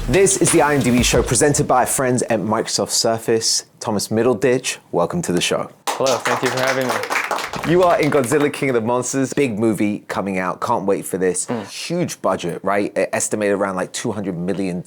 This is the IMDb show presented by our friends at Microsoft Surface. Thomas Middleditch, welcome to the show. Hello, thank you for having me. You are in Godzilla King of the Monsters. Big movie coming out, can't wait for this. Huge budget, right? Estimated around like $200 million.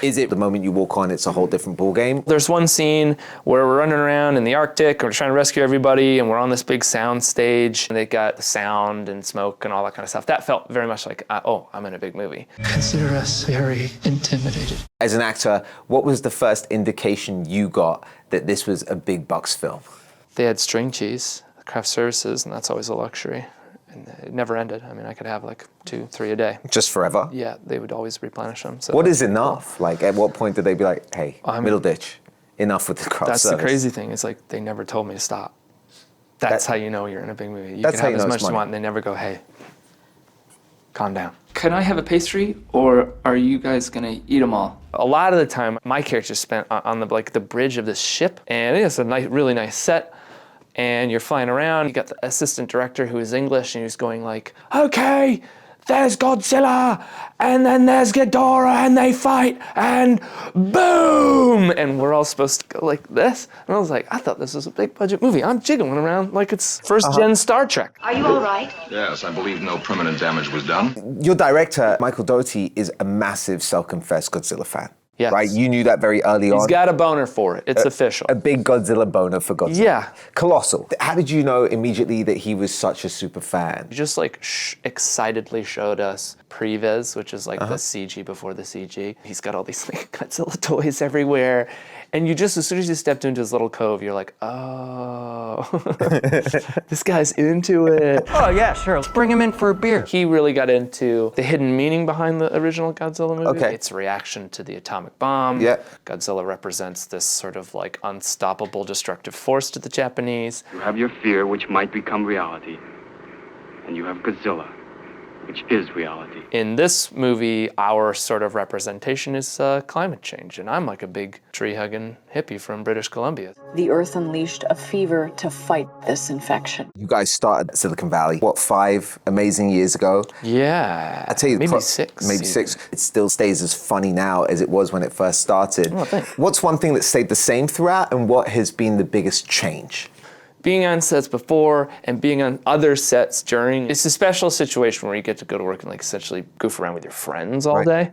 Is it the moment you walk on, it's a whole different ballgame? There's one scene where we're running around in the Arctic, and we're trying to rescue everybody, and we're on this big sound stage, and they got sound and smoke and all that kind of stuff. That felt very much like, oh, I'm in a big movie. Consider us very intimidated. As an actor, what was the first indication you got that this was a big bucks film? They had string cheese, craft services, and that's always a luxury. And it never ended. I mean, I could have like 2, 3 a day. Just forever? Yeah, they would always replenish them. So what is enough? Like, at what point did they be like, hey, Middleditch, enough with the craft That's service? the crazy thing. It's like, they never told me to stop. That's how you know you're in a big movie. You That's can how have you know as much it's as you money. want, and they never go, hey, calm down. Can I have a pastry, or are you guys gonna eat them all? A lot of the time, my character spent on the bridge of this ship, and it's a nice, really nice set. And you're flying around, you got the assistant director who is English, and he's going like, okay, there's Godzilla, and then there's Ghidorah, and they fight, and boom! And we're all supposed to go like this. And I was like, I thought this was a big budget movie. I'm jiggling around like it's first gen Star Trek. Are you all right? Yes, I believe no permanent damage was done. Your director, Michael Doty, is a massive self-confessed Godzilla fan. Yes. Right? You knew that very early on. He's got a boner for it. It's official. A big Godzilla boner for Godzilla. Yeah. Colossal. How did you know immediately that he was such a super fan? He just like excitedly showed us previs, which is like the CG before the CG. He's got all these like Godzilla toys everywhere. And you just, as soon as you stepped into his little cove, you're like, oh, this guy's into it. Oh yeah, sure. Let's bring him in for a beer. He really got into the hidden meaning behind the original Godzilla movie. Okay. Its reaction to the atomic bomb. Yeah. Godzilla represents this sort of like unstoppable destructive force to the Japanese. You have your fear, which might become reality. And you have Godzilla, which is reality. In this movie, our sort of representation is climate change. And I'm like a big tree-hugging hippie from British Columbia. The Earth unleashed a fever to fight this infection. You guys started Silicon Valley, what, 5 amazing years ago? Yeah, I tell you, maybe 6. Maybe 6. It still stays as funny now as it was when it first started. Oh, thanks. What's one thing that stayed the same throughout, and what has been the biggest change? Being on sets before and being on other sets during, it's a special situation where you get to go to work and like essentially goof around with your friends all day.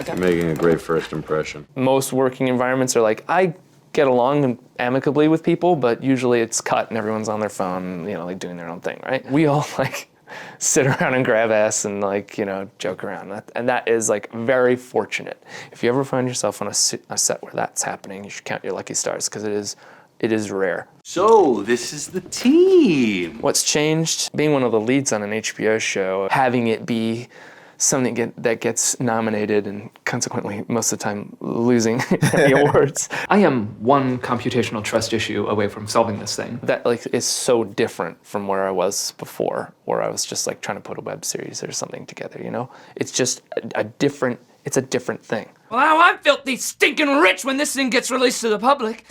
You're making a great first impression. Most working environments are like, I get along amicably with people, but usually it's cut and everyone's on their phone, you know, like doing their own thing, right? We all like sit around and grab ass and like, you know, joke around. And that is like very fortunate. If you ever find yourself on a set where that's happening, you should count your lucky stars, because it is rare. So, this is the team. What's changed? Being one of the leads on an HBO show, having it be something that gets nominated and consequently most of the time losing the awards. I am one computational trust issue away from solving this thing. That like is so different from where I was before, where I was just like trying to put a web series or something together, you know? It's just it's a different thing. Well, now I'm filthy stinking rich when this thing gets released to the public.